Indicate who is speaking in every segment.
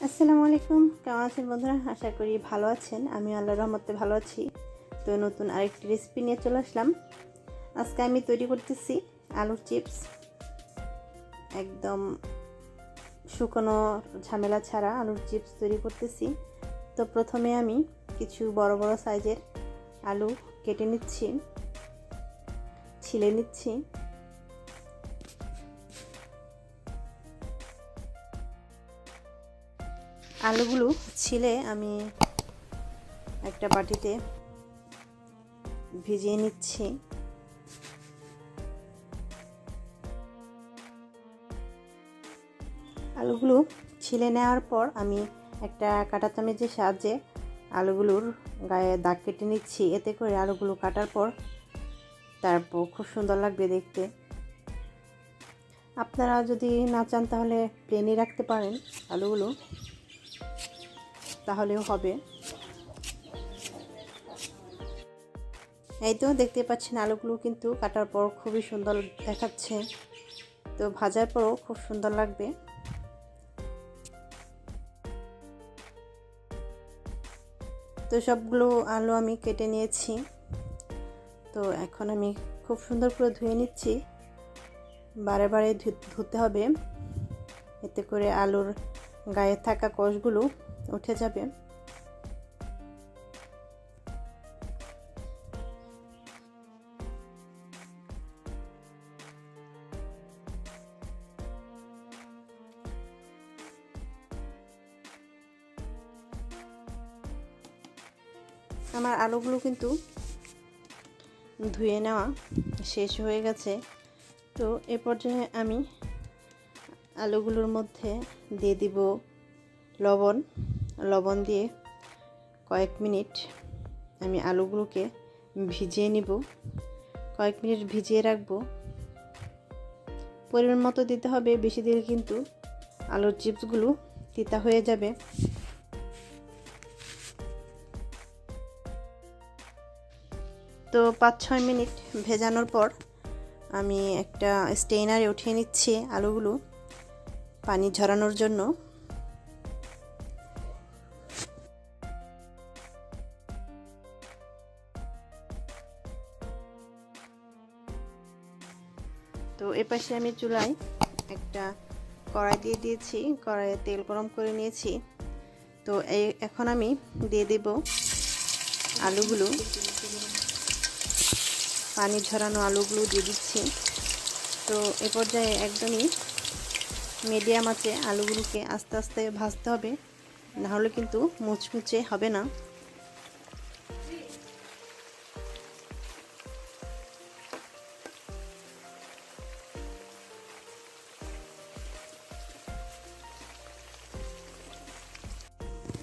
Speaker 1: আসসালামু আলাইকুম। কেমন আছেন বন্ধুরা? আশা করি ভালো আছেন। আমি আল্লাহর রহমতে ভালো আছি। তো নতুন আরেকটি রেসিপি নিয়ে চলে আসলাম। আজকে আমি তৈরি করতেছি আলুর চিপস, একদম শুকনো ঝামেলা ছাড়া আলুর চিপস তৈরি করতেছি। তো প্রথমে আমি কিছু বড় বড় সাইজের আলু কেটে নিচ্ছি, ছিলে নিচ্ছি। আলুগুলো ছিলে আমি একটা বাটিতে ভিজিয়ে নিচ্ছি। আলুগুলো ছিলে নেওয়ার পর আমি একটা কাঁটা চামচের সাহায্যে আলুগুলোর গায়ে দাগ কেটে নিচ্ছি। এতে করে আলুগুলো কাটার পর তারপর খুব সুন্দর লাগবে দেখতে। আপনারা যদি না চান তাহলে প্লেনই রাখতে পারেন আলুগুলো, তাহলেও হবে। এই তো দেখতে পাচ্ছেন আলুগুলো কিন্তু কাটার পর খুবই সুন্দর দেখাচ্ছে। তো ভাজার পরও খুব সুন্দর লাগবে। তো সবগুলো আলু আমি কেটে নিয়েছি। তো এখন আমি খুব সুন্দর করে ধুয়ে নিচ্ছি। বারে বারে ধুতে হবে, এতে করে আলুর গায়ে থাকা কোষগুলো উঠে যাবে। আমার আলুগুলো কিন্তু ধুয়ে নেওয়া শেষ হয়ে গেছে। তো এ পর্যায়ে আমি আলুগুলোর মধ্যে দিয়ে দিব লবণ দিয়ে কয়েক মিনিট আমি আলুগুলোকে ভিজিয়ে নিব। কয়েক মিনিট ভিজিয়ে রাখবো। পরিমাণ মতো দিতে হবে, বেশি দিলে কিন্তু আলুর চিপসগুলো তিতা হয়ে যাবে। তো 5-6 মিনিট ভেজানোর পর আমি একটা স্টেইনারে উঠিয়ে নিচ্ছি আলুগুলো পানি ঝরানোর জন্য। তো এপাশে আমি চুলায় একটা কড়াই দিয়ে দিয়েছি, কড়াইয়ে তেল গরম করে নিয়েছি। তো এখন আমি দিয়ে দেব আলুগুলো, পানি ঝরানো আলুগুলো দিয়ে দিচ্ছি। তো এ পর্যায়ে একদমই মিডিয়াম আঁচে আলুগুলোকে আস্তে আস্তে ভাজতে হবে, নাহলে কিন্তু মুচমুচে হবে না।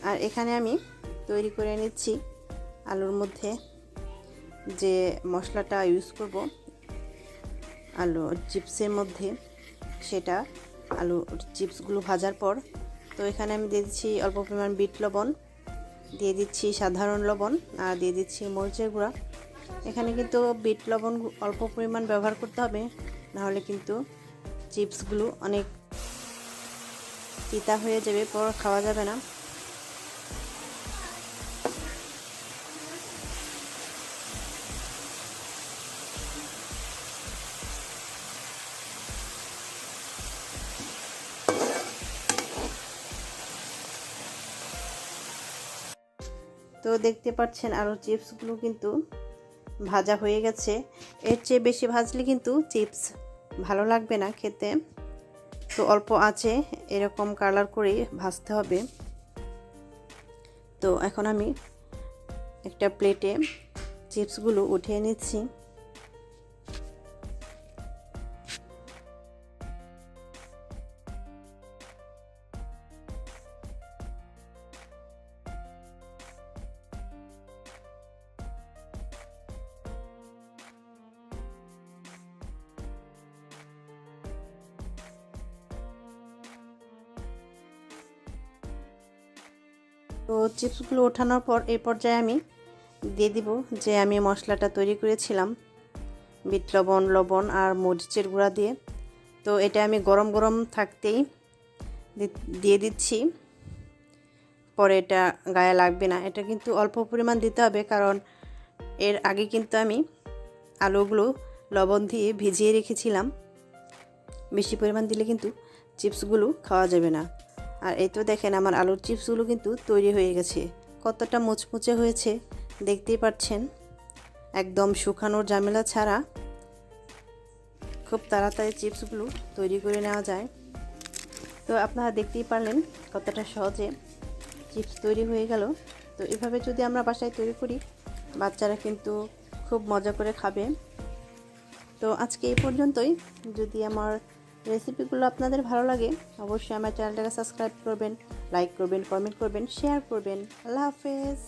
Speaker 1: আর এখানে আমি তৈরি করে নিচ্ছি আলুর মধ্যে যে মশলাটা ইউজ করব আলু চিপসের মধ্যে, সেটা আলু চিপসগুলো ভাজার পর। তো এখানে আমি দিয়ে দিচ্ছি অল্প পরিমাণ বিট লবণ, দিয়ে দিচ্ছি সাধারণ লবণ, আর দিয়ে দিচ্ছি মরিচের গুঁড়া। এখানে কিন্তু বিট লবণ অল্প পরিমাণ ব্যবহার করতে হবে, নাহলে কিন্তু চিপসগুলো অনেক তিতা হয়ে যাবে, পর খাওয়া যাবে না। তো দেখতে পাচ্ছেন আলুর চিপসগুলো কিন্তু ভাজা হয়ে গেছে। এর চেয়ে বেশি ভাজলে কিন্তু চিপস ভালো লাগবে না খেতে। তো অল্প আঁচে এরকম কালার করে ভাজতে হবে। তো এখন আমি একটা প্লেটে চিপসগুলো উঠিয়ে নিচ্ছি। তো চিপসগুলো ওঠানোর পর এই পর্যায়ে আমি দিয়ে দিব যে আমি মশলাটা তৈরি করেছিলাম বিট লবণ আর মরিচের গুঁড়া দিয়ে। তো এটা আমি গরম গরম থাকতেই দিয়ে দিচ্ছি। পরে এটা গায়ে লাগবে না। এটা কিন্তু অল্প পরিমাণ দিতে হবে, কারণ এর আগে কিন্তু আমি আলুগুলো লবণ দিয়ে ভিজিয়ে রেখেছিলাম। বেশি পরিমাণ দিলে কিন্তু চিপসগুলো খাওয়া যাবে না। আর এই তো দেখেন আমার আলুর চিপসগুলো কিন্তু তৈরি হয়ে গেছে। কতটা মুচমুচে হয়েছে দেখতেই পাচ্ছেন। একদম শুকানোর ঝামেলা ছাড়া খুব তাড়াতাড়ি চিপসগুলো তৈরি করে নেওয়া যায়। তো আপনারা দেখতেই পারলেন কতটা সহজে চিপস তৈরি হয়ে গেল। তো এভাবে যদি আমরা বাসায় তৈরি করি, বাচ্চারা কিন্তু খুব মজা করে খাবে। তো আজকে এই পর্যন্তই। যদি আমার রেসিপিগুলো আপনাদের ভালো লাগে, অবশ্যই আমার চ্যানেলটাকে সাবস্ক্রাইব করবেন, লাইক করবেন, কমেন্ট করবেন, শেয়ার করবেন। আল্লাহ হাফেজ।